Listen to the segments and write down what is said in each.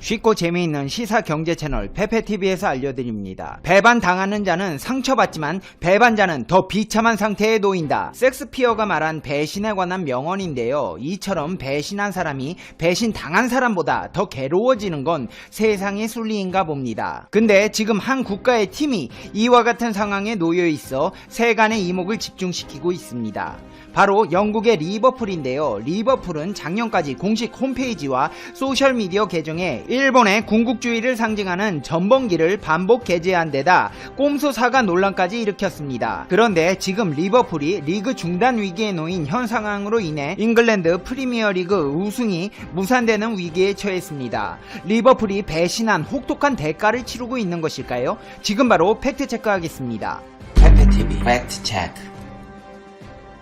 쉽고 재미있는 시사 경제 채널 페페TV에서 알려드립니다. 배반당하는 자는 상처받지만 배반자는 더 비참한 상태에 놓인다. 섹스피어가 말한 배신에 관한 명언인데요. 이처럼 배신한 사람이 배신당한 사람보다 더 괴로워지는 건 세상의 순리인가 봅니다. 근데 지금 한 국가의 팀이 이와 같은 상황에 놓여 있어 세간의 이목을 집중시키고 있습니다. 바로 영국의 리버풀인데요. 리버풀은 작년까지 공식 홈페이지와 소셜미디어 계정에 일본의 군국주의를 상징하는 전범기를 반복 게재한 데다 꼼수 사과 논란까지 일으켰습니다. 그런데 지금 리버풀이 리그 중단 위기에 놓인 현 상황으로 인해 잉글랜드 프리미어리그 우승이 무산되는 위기에 처했습니다. 리버풀이 배신한 혹독한 대가를 치르고 있는 것일까요? 지금 바로 팩트체크하겠습니다. 페페TV 팩트체크.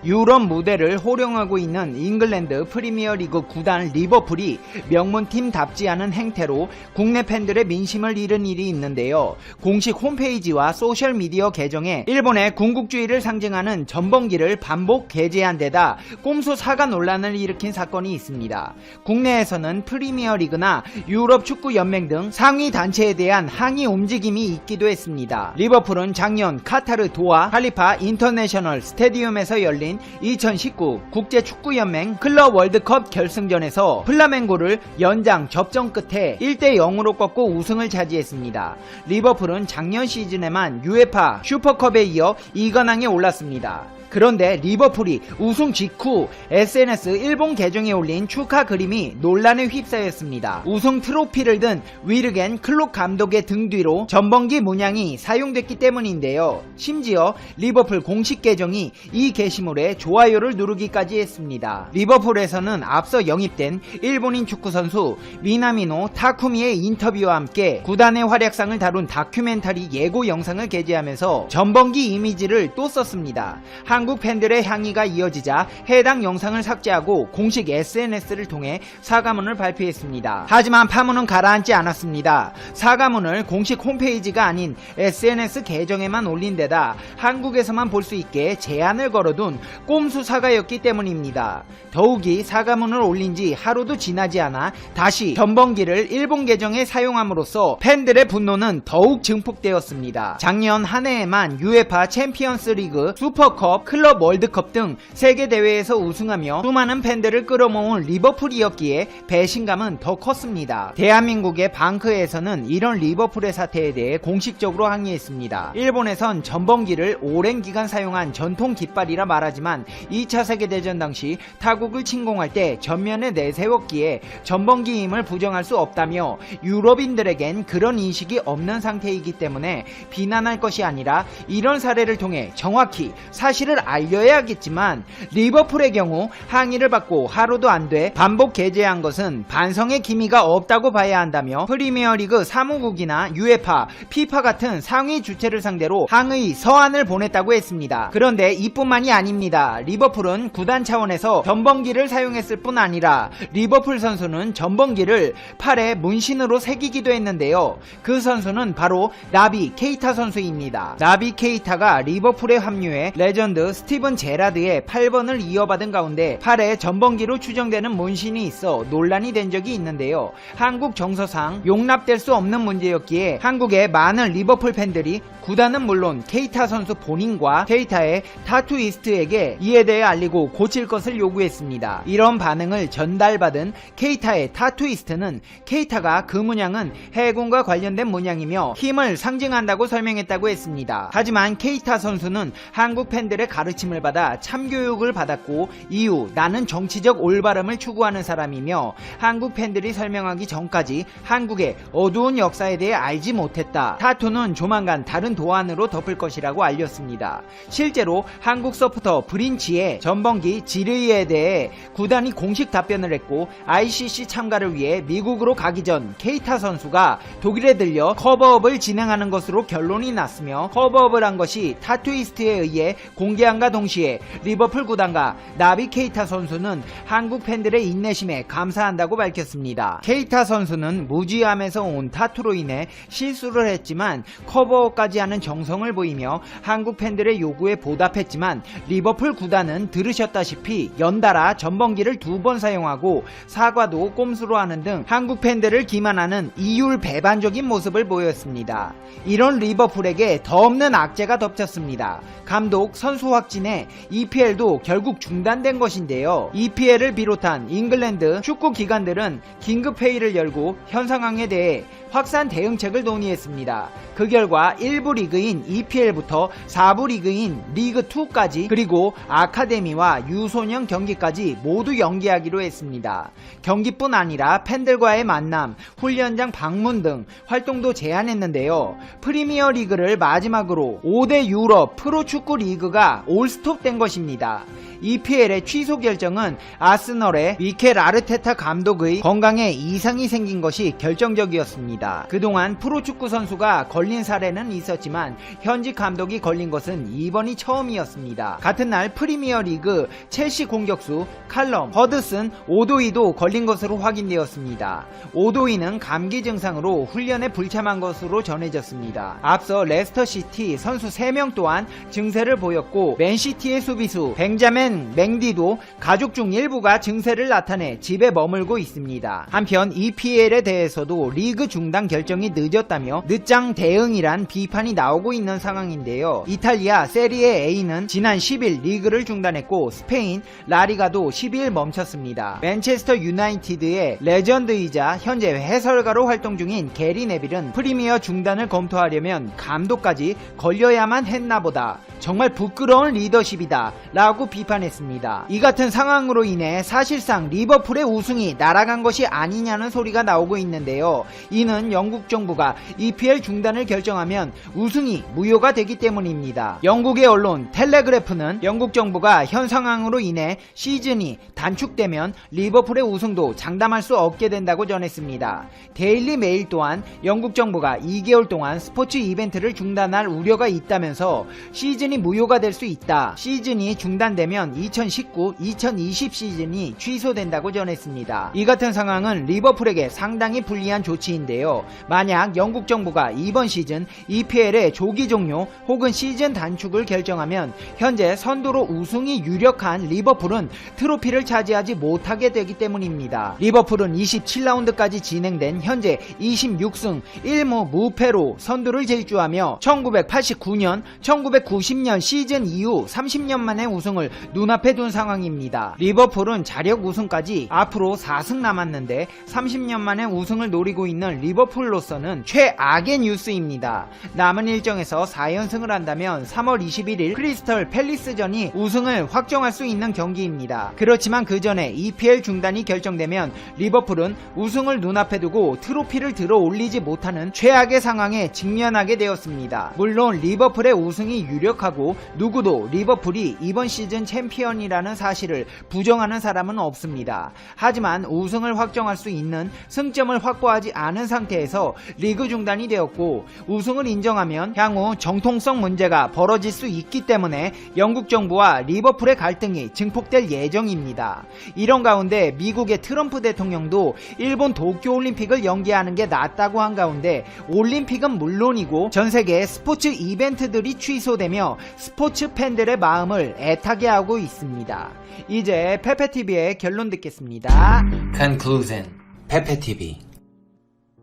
유럽 무대를 호령하고 있는 잉글랜드 프리미어리그 구단 리버풀이 명문팀답지 않은 행태로 국내 팬들의 민심을 잃은 일이 있는데요. 공식 홈페이지와 소셜미디어 계정에 일본의 군국주의를 상징하는 전범기를 반복 게재한 데다 꼼수 사과 논란을 일으킨 사건이 있습니다. 국내에서는 프리미어리그나 유럽 축구연맹 등 상위 단체에 대한 항의 움직임이 있기도 했습니다. 리버풀은 작년 카타르 도하 칼리파 인터내셔널 스테디움에서 열린 2019 국제축구연맹 클럽 월드컵 결승전에서 플라멩고를 연장 접전 끝에 1대0으로 꺾고 우승을 차지했습니다. 리버풀은 작년 시즌에만 UEFA 슈퍼컵에 이어 2관왕에 올랐습니다. 그런데 리버풀이 우승 직후 SNS 일본 계정에 올린 축하 그림이 논란에 휩싸였습니다. 우승 트로피를 든 위르겐 클롭 감독의 등 뒤로 전범기 문양이 사용됐기 때문인데요. 심지어 리버풀 공식 계정이 이 게시물에 좋아요를 누르기까지 했습니다. 리버풀에서는 앞서 영입된 일본인 축구선수 미나미노 타쿠미의 인터뷰와 함께 구단의 활약상을 다룬 다큐멘터리 예고 영상을 게재하면서 전범기 이미지를 또 썼습니다. 한국 팬들의 항의가 이어지자 해당 영상을 삭제하고 공식 SNS를 통해 사과문을 발표했습니다. 하지만 파문은 가라앉지 않았습니다. 사과문을 공식 홈페이지가 아닌 SNS 계정에만 올린 데다 한국에서만 볼 수 있게 제한을 걸어둔 꼼수 사과였기 때문입니다. 더욱이 사과문을 올린 지 하루도 지나지 않아 다시 전범기를 일본 계정에 사용함으로써 팬들의 분노는 더욱 증폭되었습니다. 작년 한 해에만 UEFA 챔피언스 리그, 슈퍼컵, 클럽 월드컵 등 세계 대회에서 우승하며 수많은 팬들을 끌어모은 리버풀이었기에 배신감은 더 컸습니다. 대한민국의 방크에서는 이런 리버풀의 사태에 대해 공식적으로 항의했습니다. 일본에선 전범기를 오랜 기간 사용한 전통 깃발이라 말하지만 2차 세계대전 당시 타국을 침공할 때 전면에 내세웠기에 전범기임을 부정할 수 없다며 유럽인들에겐 그런 인식이 없는 상태이기 때문에 비난할 것이 아니라 이런 사례를 통해 정확히 사실을 알려야겠지만 리버풀의 경우 항의를 받고 하루도 안 돼 반복 게재한 것은 반성의 기미가 없다고 봐야 한다며 프리미어리그 사무국이나 UEFA, FIFA 같은 상위 주체를 상대로 항의 서한을 보냈다고 했습니다. 그런데 이뿐만이 아닙니다. 리버풀은 구단 차원에서 전범기를 사용했을 뿐 아니라 리버풀 선수는 전범기를 팔에 문신으로 새기기도 했는데요. 그 선수는 바로 나비 케이타 선수입니다. 나비 케이타가 리버풀에 합류해 레전드 스티븐 제라드의 8번을 이어받은 가운데 팔에 전범기로 추정되는 문신이 있어 논란이 된 적이 있는데요. 한국 정서상 용납될 수 없는 문제였기에 한국의 많은 리버풀 팬들이 구단은 물론 케이타 선수 본인과 케이타의 타투이스트에게 이에 대해 알리고 고칠 것을 요구했습니다. 이런 반응을 전달받은 케이타의 타투이스트는 케이타가 그 문양은 해군과 관련된 문양이며 힘을 상징한다고 설명했다고 했습니다. 하지만 케이타 선수는 한국 팬들의 가르침을 받아 참교육을 받았고 이후 나는 정치적 올바름을 추구하는 사람이며 한국 팬들이 설명하기 전까지 한국의 어두운 역사에 대해 알지 못했다. 타투는 조만간 다른 도안으로 덮을 것이라고 알렸습니다. 실제로 한국 서포터 브린치의 전범기 지르이에 대해 구단이 공식 답변을 했고 ICC 참가를 위해 미국으로 가기 전 케이타 선수가 독일에 들려 커버업을 진행하는 것으로 결론이 났으며 커버업을 한 것이 타투이스트에 의해 공개 공개함과 동시에 리버풀 구단과 나비 케이타 선수는 한국 팬들의 인내심에 감사한다고 밝혔습니다. 케이타 선수는 무지함에서 온 타투로 인해 실수를 했지만 커버까지 하는 정성을 보이며 한국 팬들의 요구에 보답했지만 리버풀 구단은 들으셨다시피 연달아 전범기를 2번 사용하고 사과도 꼼수로 하는 등 한국 팬들을 기만하는 이율배반적인 모습을 보였습니다. 이런 리버풀에게 더 없는 악재가 덮쳤습니다. 감독, 선수 확진에 EPL도 결국 중단된 것인데요. EPL을 비롯한 잉글랜드 축구 기관들은 긴급회의를 열고 현 상황에 대해 확산 대응책을 논의했습니다. 그 결과 1부 리그인 EPL부터 4부 리그인 리그2까지 그리고 아카데미와 유소년 경기까지 모두 연기하기로 했습니다. 경기뿐 아니라 팬들과의 만남, 훈련장 방문 등 활동도 제한했는데요. 프리미어 리그를 마지막으로 5대 유럽 프로축구 리그가 올스톱된 것입니다. EPL의 취소 결정은 아스널의 미켈 아르테타 감독의 건강에 이상이 생긴 것이 결정적이었습니다. 그동안 프로축구 선수가 걸린 사례는 있었지만 현직 감독이 걸린 것은 이번이 처음이었습니다. 같은 날 프리미어 리그 첼시 공격수 칼럼 허드슨 오도이도 걸린 것으로 확인되었습니다. 오도이는 감기 증상으로 훈련에 불참한 것으로 전해졌습니다. 앞서 레스터시티 선수 3명 또한 증세를 보였고 맨시티의 수비수 벤자멘 맹디도 가족 중 일부가 증세를 나타내 집에 머물고 있습니다. 한편 EPL에 대해서도 리그 중단 결정이 늦었다며 늦장 대응이란 비판이 나오고 있는 상황인데요. 이탈리아 세리에 A는 지난 10일 리그를 중단했고 스페인 라리가도 12일 멈췄습니다. 맨체스터 유나이티드의 레전드이자 현재 해설가로 활동 중인 게리 네빌은 프리미어 중단을 검토하려면 감독까지 걸려야만 했나보다. 정말 부끄러운 리더십이다 라고 비판했습니다. 이 같은 상황으로 인해 사실상 리버풀의 우승이 날아간 것이 아니냐는 소리가 나오고 있는데요. 이는 영국 정부가 EPL 중단을 결정하면 우승이 무효가 되기 때문입니다. 영국의 언론 텔레그래프는 영국 정부가 현 상황으로 인해 시즌이 단축되면 리버풀의 우승도 장담할 수 없게 된다고 전했습니다. 데일리 메일 또한 영국 정부가 2개월 동안 스포츠 이벤트를 중단할 우려가 있다면서 시즌이 무효가 될 수 있다. 시즌이 중단되면 2019-2020 시즌이 취소된다고 전했습니다. 이 같은 상황은 리버풀에게 상당히 불리한 조치인데요. 만약 영국 정부가 이번 시즌 EPL의 조기 종료 혹은 시즌 단축을 결정하면 현재 선두로 우승이 유력한 리버풀은 트로피를 차지하지 못하게 되기 때문입니다. 리버풀은 27라운드까지 진행된 현재 26승 1무 무패로 선두를 질주하며 1989년, 1990년 시즌 이후 30년 만에 우승을 눈앞에 둔 상황입니다. 리버풀은 자력 우승까지 앞으로 4승 남았는데 30년 만에 우승을 노리고 있는 리버풀로서는 최악의 뉴스입니다. 남은 일정에서 4연승을 한다면 3월 21일 크리스털 팰리스전이 우승을 확정할 수 있는 경기입니다. 그렇지만 그 전에 EPL 중단이 결정되면 리버풀은 우승을 눈앞에 두고 트로피를 들어 올리지 못하는 최악의 상황에 직면하게 되었습니다. 물론 리버풀의 우승이 유력하고 누구도 리버풀이 이번 시즌 챔피언이라는 사실을 부정하는 사람은 없습니다. 하지만 우승을 확정할 수 있는 승점을 확보하지 않은 상태에서 리그 중단이 되었고 우승을 인정하면 향후 정통성 문제가 벌어질 수 있기 때문에 영국 정부와 리버풀의 갈등이 증폭될 예정입니다. 이런 가운데 미국의 트럼프 대통령도 일본 도쿄올림픽을 연기하는 게 낫다고 한 가운데 올림픽은 물론이고 전세계 스포츠 이벤트들이 취소되며 스포츠 팬들의 마음을 애타게 하고 있습니다. 이제 페페TV의 결론 듣겠습니다. Conclusion. 페페TV.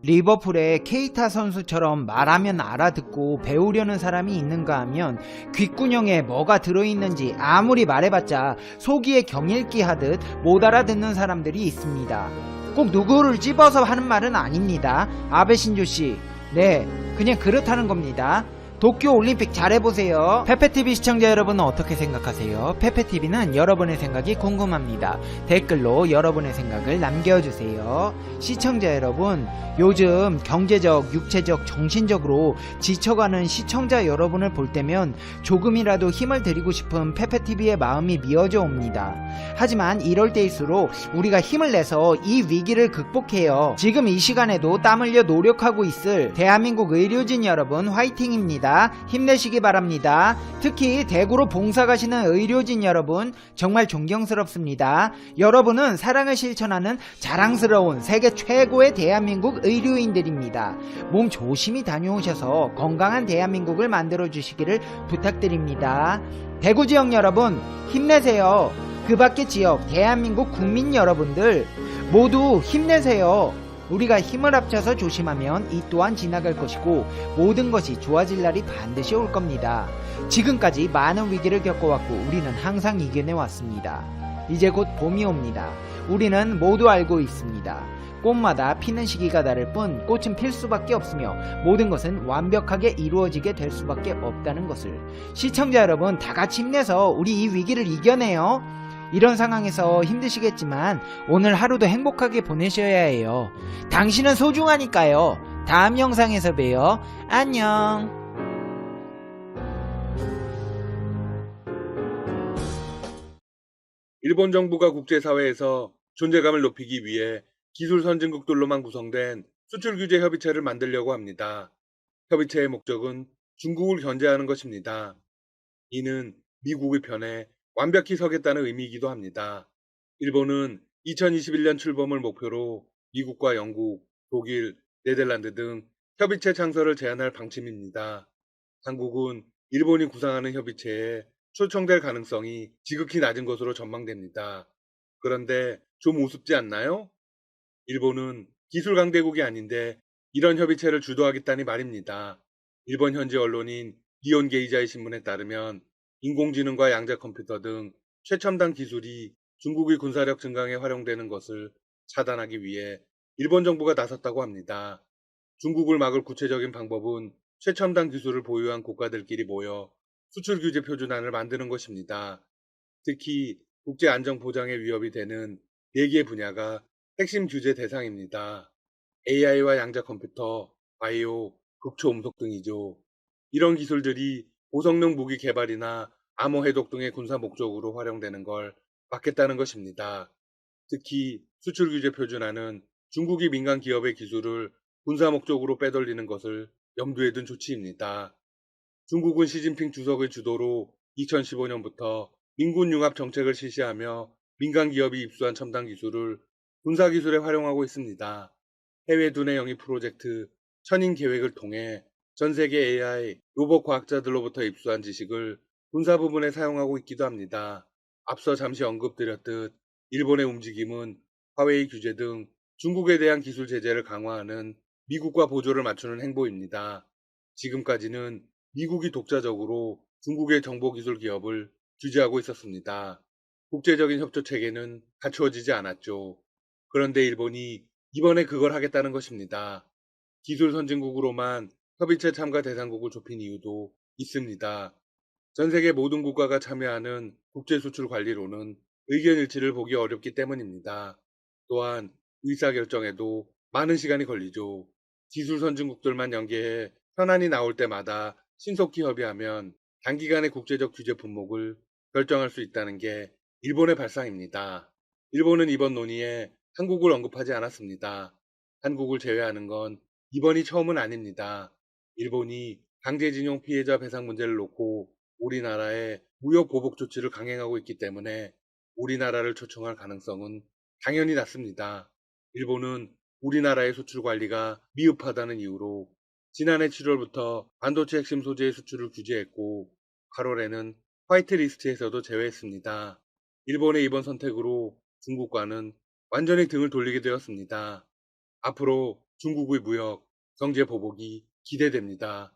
리버풀의 케이타 선수처럼 말하면 알아듣고 배우려는 사람이 있는가 하면 귓구녕에 뭐가 들어있는지 아무리 말해봤자 속이에 경읽기 하듯 못 알아듣는 사람들이 있습니다. 꼭 누구를 집어서 하는 말은 아닙니다. 아베 신조씨, 네, 그냥 그렇다는 겁니다. 도쿄올림픽 잘해보세요. 페페TV 시청자 여러분은 어떻게 생각하세요? 페페TV는 여러분의 생각이 궁금합니다. 댓글로 여러분의 생각을 남겨주세요. 시청자 여러분, 요즘 경제적, 육체적, 정신적으로 지쳐가는 시청자 여러분을 볼 때면 조금이라도 힘을 드리고 싶은 페페TV의 마음이 미어져 옵니다. 하지만 이럴 때일수록 우리가 힘을 내서 이 위기를 극복해요. 지금 이 시간에도 땀 흘려 노력하고 있을 대한민국 의료진 여러분 화이팅입니다. 있습니다. 힘내시기 바랍니다. 특히 대구로 봉사 가시는 의료진 여러분 정말 존경스럽습니다. 여러분은 사랑을 실천하는 자랑스러운 세계 최고의 대한민국 의료인들입니다. 몸 조심히 다녀오셔서 건강한 대한민국을 만들어 주시기를 부탁드립니다. 대구 지역 여러분 힘내세요. 그 밖의 지역 대한민국 국민 여러분들 모두 힘내세요. 우리가 힘을 합쳐서 조심하면 이 또한 지나갈 것이고 모든 것이 좋아질 날이 반드시 올 겁니다. 지금까지 많은 위기를 겪어왔고 우리는 항상 이겨내왔습니다. 이제 곧 봄이 옵니다. 우리는 모두 알고 있습니다. 꽃마다 피는 시기가 다를 뿐 꽃은 필 수밖에 없으며 모든 것은 완벽하게 이루어지게 될 수밖에 없다는 것을. 시청자 여러분 다 같이 힘내서 우리 이 위기를 이겨내요. 이런 상황에서 힘드시겠지만 오늘 하루도 행복하게 보내셔야 해요. 당신은 소중하니까요. 다음 영상에서 봬요. 안녕. 일본 정부가 국제사회에서 존재감을 높이기 위해 기술 선진국들로만 구성된 수출 규제 협의체를 만들려고 합니다. 협의체의 목적은 중국을 견제하는 것입니다. 이는 미국의 편에 완벽히 서겠다는 의미이기도 합니다. 일본은 2021년 출범을 목표로 미국과 영국, 독일, 네덜란드 등 협의체 창설을 제안할 방침입니다. 한국은 일본이 구상하는 협의체에 초청될 가능성이 지극히 낮은 것으로 전망됩니다. 그런데 좀 우습지 않나요? 일본은 기술 강대국이 아닌데 이런 협의체를 주도하겠다니 말입니다. 일본 현지 언론인 니혼 게이자의 신문에 따르면 인공지능과 양자 컴퓨터 등 최첨단 기술이 중국의 군사력 증강에 활용되는 것을 차단하기 위해 일본 정부가 나섰다고 합니다. 중국을 막을 구체적인 방법은 최첨단 기술을 보유한 국가들끼리 모여 수출 규제 표준안을 만드는 것입니다. 특히 국제 안정 보장에 위협이 되는 4개 분야가 핵심 규제 대상입니다. AI와 양자 컴퓨터, 바이오, 극초음속 등이죠. 이런 기술들이 고성능 무기 개발이나 암호 해독 등의 군사 목적으로 활용되는 걸 막겠다는 것입니다. 특히 수출 규제 표준안은 중국이 민간 기업의 기술을 군사 목적으로 빼돌리는 것을 염두에 둔 조치입니다. 중국은 시진핑 주석의 주도로 2015년부터 민군 융합 정책을 실시하며 민간 기업이 입수한 첨단 기술을 군사 기술에 활용하고 있습니다. 해외 두뇌 영입 프로젝트 천인 계획을 통해 전 세계 AI, 로봇 과학자들로부터 입수한 지식을 군사 부분에 사용하고 있기도 합니다. 앞서 잠시 언급드렸듯 일본의 움직임은 화웨이 규제 등 중국에 대한 기술 제재를 강화하는 미국과 보조를 맞추는 행보입니다. 지금까지는 미국이 독자적으로 중국의 정보기술 기업을 규제하고 있었습니다. 국제적인 협조 체계는 갖추어지지 않았죠. 그런데 일본이 이번에 그걸 하겠다는 것입니다. 기술 선진국으로만 협의체 참가 대상국을 좁힌 이유도 있습니다. 전 세계 모든 국가가 참여하는 국제수출 관리로는 의견 일치를 보기 어렵기 때문입니다. 또한 의사결정에도 많은 시간이 걸리죠. 기술 선진국들만 연계해 현안이 나올 때마다 신속히 협의하면 단기간에 국제적 규제 품목을 결정할 수 있다는 게 일본의 발상입니다. 일본은 이번 논의에 한국을 언급하지 않았습니다. 한국을 제외하는 건 이번이 처음은 아닙니다. 일본이 강제징용 피해자 배상 문제를 놓고 우리나라에 무역 보복 조치를 강행하고 있기 때문에 우리나라를 초청할 가능성은 당연히 낮습니다. 일본은 우리나라의 수출 관리가 미흡하다는 이유로 지난해 7월부터 반도체 핵심 소재의 수출을 규제했고 8월에는 화이트리스트에서도 제외했습니다. 일본의 이번 선택으로 중국과는 완전히 등을 돌리게 되었습니다. 앞으로 중국의 무역, 경제 보복이 기대됩니다.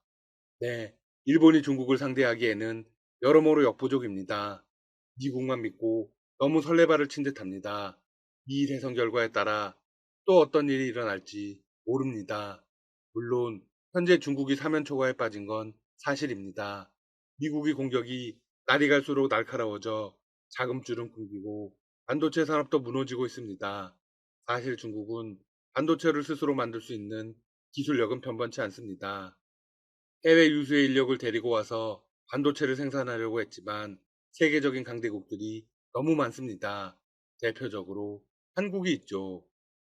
네, 일본이 중국을 상대하기에는 여러모로 역부족입니다. 미국만 믿고 너무 설레발을 친 듯합니다. 이 대선 결과에 따라 또 어떤 일이 일어날지 모릅니다. 물론 현재 중국이 사면초가에 빠진 건 사실입니다. 미국의 공격이 날이 갈수록 날카로워져 자금줄은 끊기고 반도체 산업도 무너지고 있습니다. 사실 중국은 반도체를 스스로 만들 수 있는 기술력은 변변치 않습니다. 해외 유수의 인력을 데리고 와서 반도체를 생산하려고 했지만 세계적인 강대국들이 너무 많습니다. 대표적으로 한국이 있죠.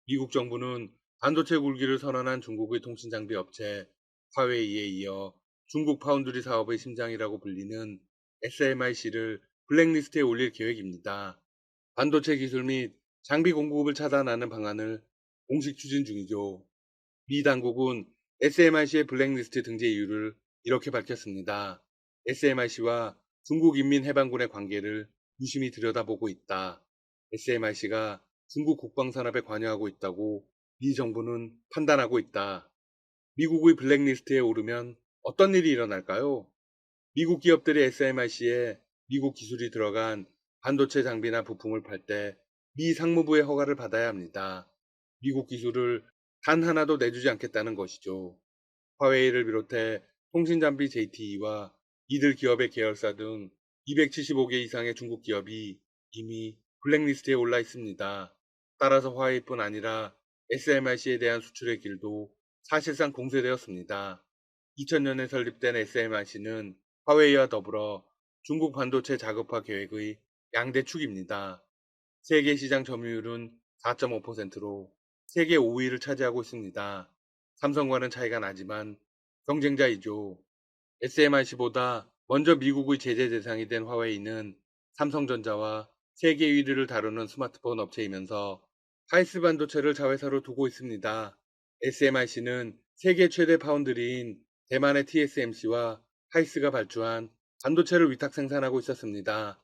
미국 정부는 반도체 굴기를 선언한 중국의 통신장비 업체 화웨이에 이어 중국 파운드리 사업의 심장이라고 불리는 SMIC를 블랙리스트에 올릴 계획입니다. 반도체 기술 및 장비 공급을 차단하는 방안을 공식 추진 중이죠. 미 당국은 SMIC의 블랙리스트 등재 이유를 이렇게 밝혔습니다. SMIC와 중국인민해방군의 관계를 유심히 들여다보고 있다. SMIC가 중국 국방산업에 관여하고 있다고 미 정부는 판단하고 있다. 미국의 블랙리스트에 오르면 어떤 일이 일어날까요? 미국 기업들이 SMIC에 미국 기술이 들어간 반도체 장비나 부품을 팔 때 미 상무부의 허가를 받아야 합니다. 미국 기술을 단 하나도 내주지 않겠다는 것이죠. 화웨이를 비롯해 통신장비 JTE와 이들 기업의 계열사 등 275개 이상의 중국 기업이 이미 블랙리스트에 올라 있습니다. 따라서 화웨이뿐 아니라 SMIC에 대한 수출의 길도 사실상 봉쇄되었습니다. 2000년에 설립된 SMIC는 화웨이와 더불어 중국 반도체 자급화 계획의 양대 축입니다. 세계 시장 점유율은 4.5%로 세계 5위를 차지하고 있습니다. 삼성과는 차이가 나지만 경쟁자이죠. SMIC보다 먼저 미국의 제재 대상이 된 화웨이는 삼성전자와 세계 1위를 다루는 스마트폰 업체이면서 하이스 반도체를 자회사로 두고 있습니다. SMIC는 세계 최대 파운드리인 대만의 TSMC와 하이스가 발주한 반도체를 위탁 생산하고 있었습니다.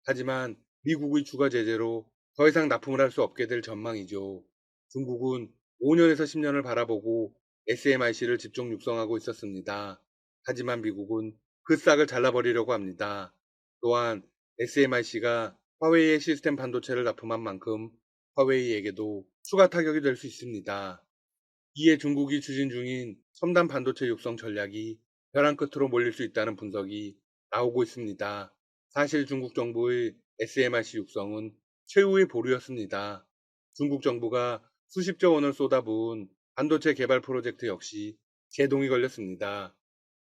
하지만 미국의 추가 제재로 더 이상 납품을 할 수 없게 될 전망이죠. 중국은 5년에서 10년을 바라보고 SMIC를 집중 육성하고 있었습니다. 하지만 미국은 그 싹을 잘라버리려고 합니다. 또한 SMIC가 화웨이의 시스템 반도체를 납품한 만큼 화웨이에게도 추가 타격이 될 수 있습니다. 이에 중국이 추진 중인 첨단 반도체 육성 전략이 벼랑 끝으로 몰릴 수 있다는 분석이 나오고 있습니다. 사실 중국 정부의 SMIC 육성은 최후의 보루였습니다. 중국 정부가 수십조 원을 쏟아부은 반도체 개발 프로젝트 역시 제동이 걸렸습니다.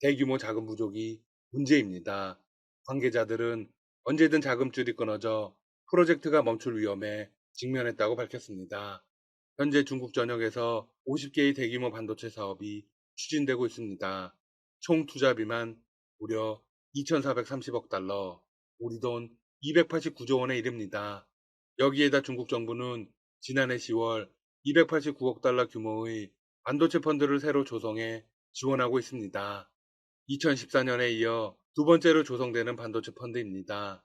대규모 자금 부족이 문제입니다. 관계자들은 언제든 자금줄이 끊어져 프로젝트가 멈출 위험에 직면했다고 밝혔습니다. 현재 중국 전역에서 50개의 대규모 반도체 사업이 추진되고 있습니다. 총 투자비만 무려 2,430억 달러, 우리 돈 289조 원에 이릅니다. 여기에다 중국 정부는 지난해 10월 289억 달러 규모의 반도체 펀드를 새로 조성해 지원하고 있습니다. 2014년에 이어 두 번째로 조성되는 반도체 펀드입니다.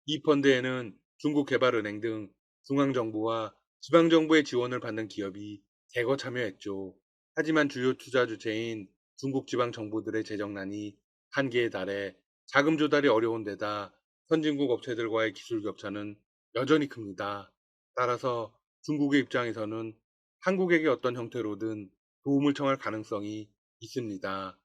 이 펀드에는 중국개발은행 등 중앙정부와 지방정부의 지원을 받는 기업이 대거 참여했죠. 하지만 주요 투자 주체인 중국 지방정부들의 재정난이 한계에 달해 자금 조달이 어려운 데다 선진국 업체들과의 기술 격차는 여전히 큽니다. 따라서 중국의 입장에서는 한국에게 어떤 형태로든 도움을 청할 가능성이 있습니다.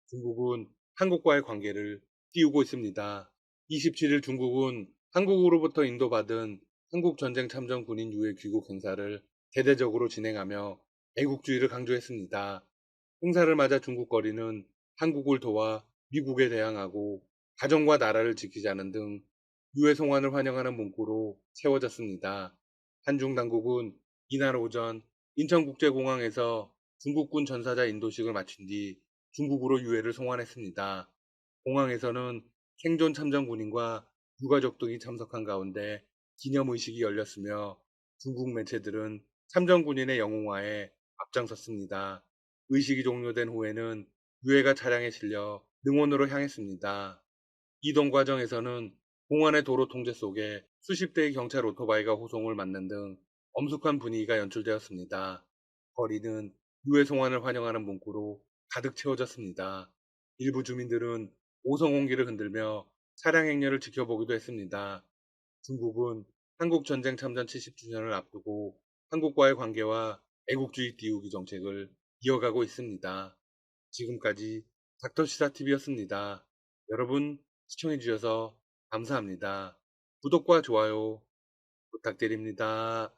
중국은 한국과의 관계를 띄우고 있습니다. 27일 중국은 한국으로부터 인도받은 한국전쟁 참전 군인 유해 귀국 행사를 대대적으로 진행하며 애국주의를 강조했습니다. 행사를 맞아 중국 거리는 한국을 도와 미국에 대항하고 가정과 나라를 지키자는 등 유해 송환을 환영하는 문구로 채워졌습니다. 한중 당국은 이날 오전 인천국제공항에서 중국군 전사자 인도식을 마친 뒤 중국으로 유해를 송환했습니다. 공항에서는 생존 참전 군인과 유가족 등이 참석한 가운데 기념의식이 열렸으며 중국 매체들은 참전 군인의 영웅화에 앞장섰습니다. 의식이 종료된 후에는 유해가 차량에 실려 능원으로 향했습니다. 이동 과정에서는 공안의 도로 통제 속에 수십 대의 경찰 오토바이가 호송을 맞는 등 엄숙한 분위기가 연출되었습니다. 거리는 유해 송환을 환영하는 문구로 가득 채워졌습니다. 일부 주민들은 오성홍기를 흔들며 차량 행렬을 지켜보기도 했습니다. 중국은 한국전쟁 참전 70주년을 앞두고 한국과의 관계와 애국주의 띄우기 정책을 이어가고 있습니다. 지금까지 닥터시사TV였습니다. 여러분 시청해주셔서 감사합니다. 구독과 좋아요 부탁드립니다.